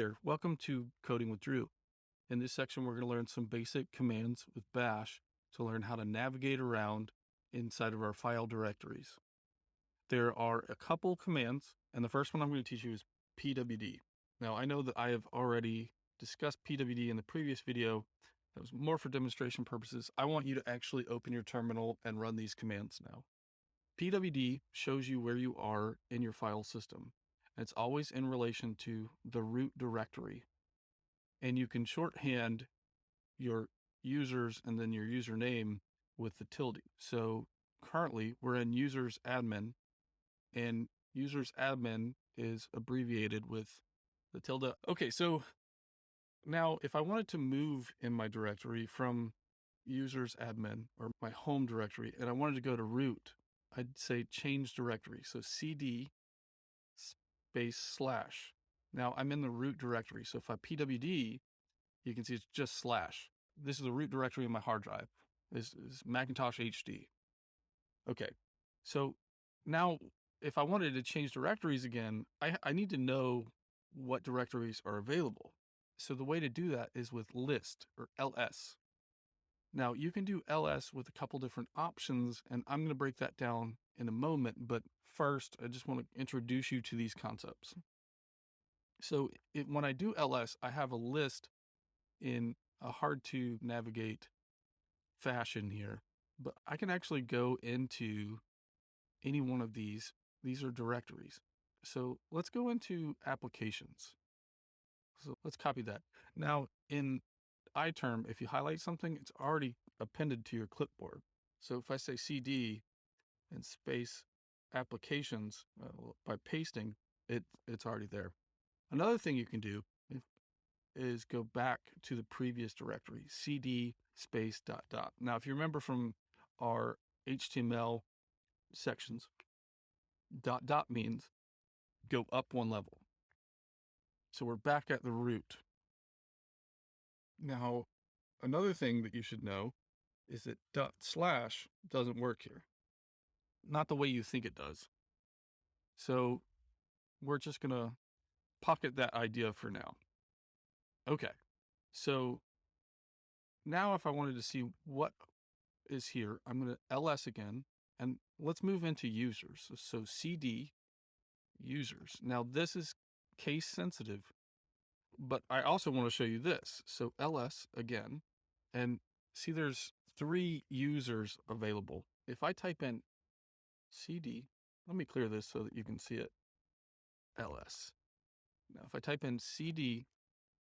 there, welcome to Coding with Drew. In this section, we're going to learn some basic commands with Bash to learn how to navigate around inside of our file directories. There are a couple commands, and the first one I'm going to teach you is pwd. Now, I know that I have already discussed pwd in the previous video. That was more for demonstration purposes. I want you to actually open your terminal and run these commands now. pwd shows you where you are in your file system. It's always in relation to the root directory. And you can shorthand your users and then your username with the tilde. So currently we're in users admin, and users admin is abbreviated with the tilde. Okay, so now if I wanted to move in my directory from users admin or my home directory, and I wanted to go to root, I'd say change directory. So cd space /. Now I'm in the root directory. So if I pwd, you can see it's just /. This is the root directory in my hard drive. This is Macintosh HD. Okay, so now if I wanted to change directories again, I need to know what directories are available. So the way to do that is with list or ls. Now you can do ls with a couple different options, and I'm going to break that down in a moment. But first, I just want to introduce you to these concepts. So when I do ls, I have a list in a hard to navigate fashion here, but I can actually go into any one of these. These are directories. So let's go into applications. So let's copy that. Now in iTerm, if you highlight something, it's already appended to your clipboard. So if I say cd and space applications, by pasting, it's already there. Another thing you can do is go back to the previous directory, cd space ... Now, if you remember from our HTML sections, ... means go up one level. So we're back at the root. Now, another thing that you should know is that / doesn't work here. Not the way you think it does. So we're just going to pocket that idea for now. Okay, so now if I wanted to see what is here, I'm going to ls again, and let's move into users. So cd users. Now this is case sensitive, but I also want to show you this. So ls again, and see there's 3 users available. If I type in cd, let me clear this so that you can see it, ls. Now if I type in cd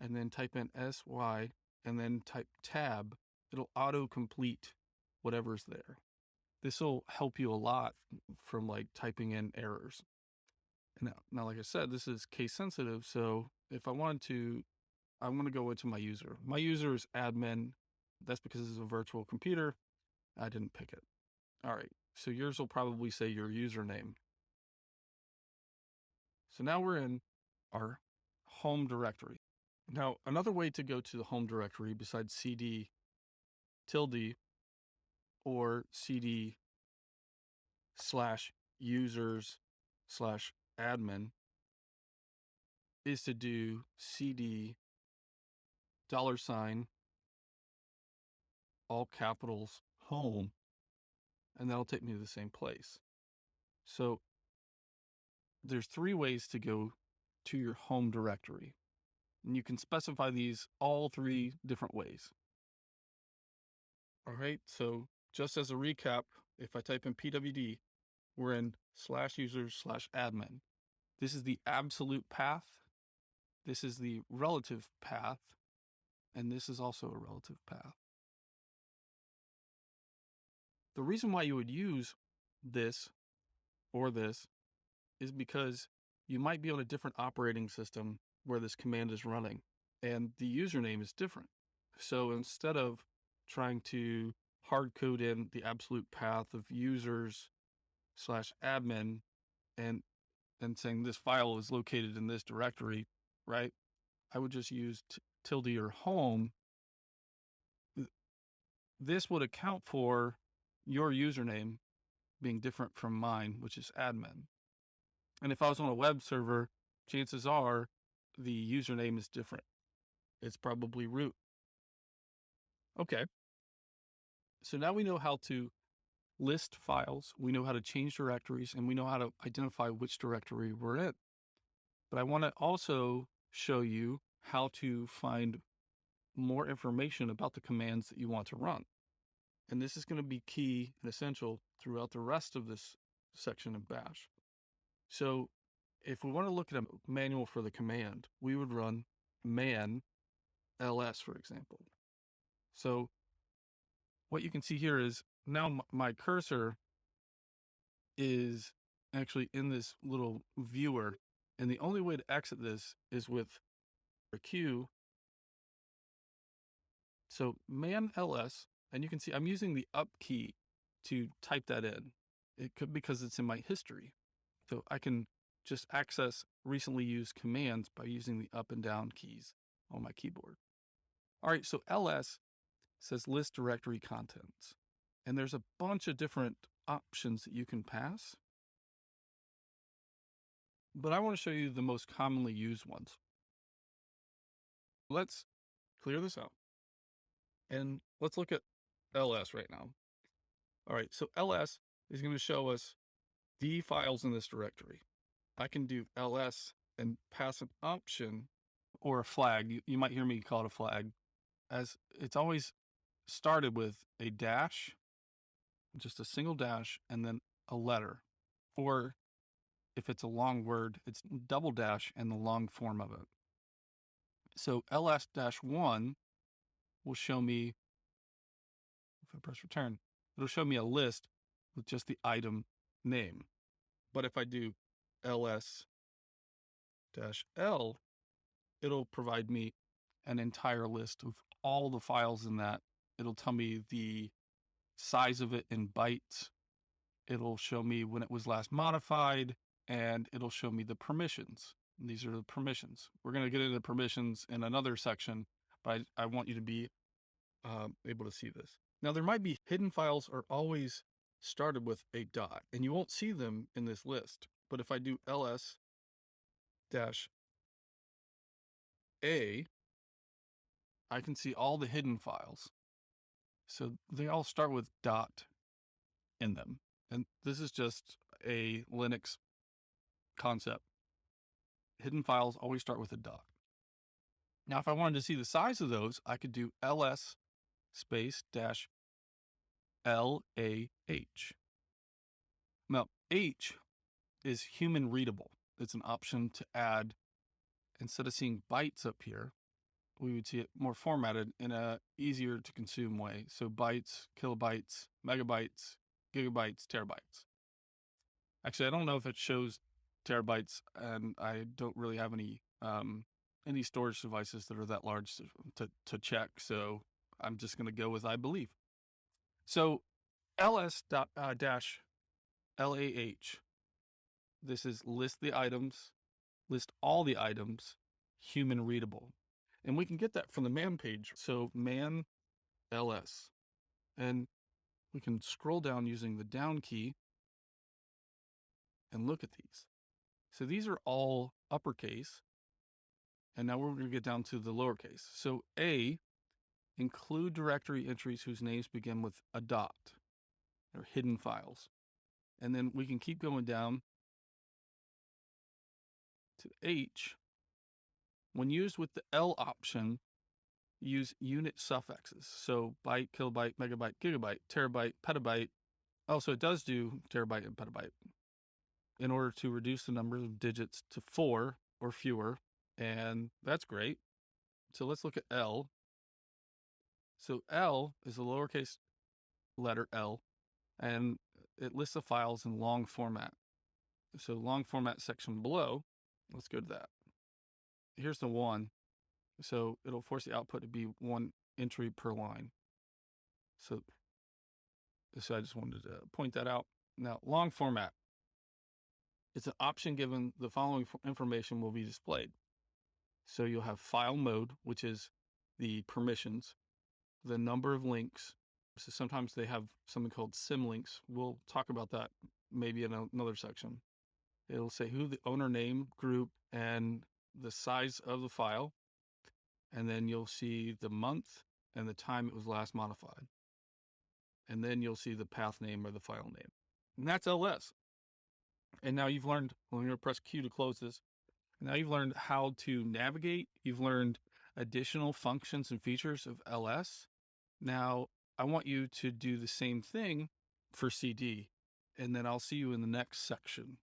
and then type in sy and then type tab, it'll auto-complete whatever's there. This will help you a lot from like typing in errors. Now, like I said, this is case sensitive. So if I wanted to, I want to go into my user. My user is admin. That's because it's a virtual computer. I didn't pick it. All right. So yours will probably say your username. So now we're in our home directory. Now, another way to go to the home directory besides cd tilde or cd /users/admin is to do cd $, all capitals, home, and that'll take me to the same place. So there's 3 ways to go to your home directory, and you can specify these all 3 different ways. All right, so just as a recap, if I type in pwd, we're in /users/admin. This is the absolute path. This is the relative path, and this is also a relative path. The reason why you would use this or this is because you might be on a different operating system where this command is running, and the username is different. So instead of trying to hard code in the absolute path of users/admin and saying this file is located in this directory, right? I would just use tilde or home. This would account for your username being different from mine, which is admin. And if I was on a web server, chances are the username is different. It's probably root. Okay. So now we know how to list files, we know how to change directories, and we know how to identify which directory we're in. But I want to also show you how to find more information about the commands that you want to run. And this is going to be key and essential throughout the rest of this section of Bash. So if we want to look at a manual for the command, we would run man ls, for example. So what you can see here is now my cursor is actually in this little viewer, and the only way to exit this is with a Q. So man ls, and you can see I'm using the up key to type that in. It could because it's in my history. So I can just access recently used commands by using the up and down keys on my keyboard. All right, so ls says list directory contents. And there's a bunch of different options that you can pass. But I want to show you the most commonly used ones. Let's clear this out. And let's look at ls right now. All right, so ls is going to show us the files in this directory. I can do ls and pass an option or a flag. You might hear me call it a flag, as it's always started with a dash, just a single dash, and then a letter. Or if it's a long word, it's double dash and the long form of it. So ls-1 will show me, if I press return, it'll show me a list with just the item name. But if I do ls-l, it'll provide me an entire list of all the files in that. It'll tell me the size of it in bytes. It'll show me when it was last modified, and it'll show me the permissions. And these are the permissions. We're going to get into permissions in another section, but I want you to be able to see this. Now, there might be hidden files are always started with a dot, and you won't see them in this list. But if I do ls-a, I can see all the hidden files. So they all start with dot in them. And this is just a Linux concept. Hidden files always start with a dot. Now, if I wanted to see the size of those, I could do ls space dash LAH. Now, H is human readable. It's an option to add, instead of seeing bytes up here, we would see it more formatted in a easier to consume way. So bytes, kilobytes, megabytes, gigabytes, terabytes. Actually, I don't know if it shows terabytes, and I don't really have any storage devices that are that large to check. So I'm just going to go with I believe. So ls-LAH, this is list the items, list all the items, human readable. And we can get that from the man page. So man ls. And we can scroll down using the down key and look at these. So these are all uppercase. And now we're going to get down to the lowercase. So A, include directory entries whose names begin with a dot. They're hidden files. And then we can keep going down to H. When used with the L option, use unit suffixes. So byte, kilobyte, megabyte, gigabyte, terabyte, petabyte. Also, it does do terabyte and petabyte in order to reduce the number of digits to 4 or fewer. And that's great. So let's look at L. So L is the lowercase letter L, and it lists the files in long format. So long format section below, let's go to that. Here's the 1. So it'll force the output to be 1 entry per line. So I just wanted to point that out. Now, long format. It's an option given the following information will be displayed. So you'll have file mode, which is the permissions, the number of links. So sometimes they have something called symlinks. We'll talk about that maybe in another section. It'll say who the owner name, group, and the size of the file, and then you'll see the month and the time it was last modified. And then you'll see the path name or the file name. And that's LS. And now you've learned, well, I'm going to press Q to close this. Now you've learned how to navigate. You've learned additional functions and features of LS. Now I want you to do the same thing for CD, and then I'll see you in the next section.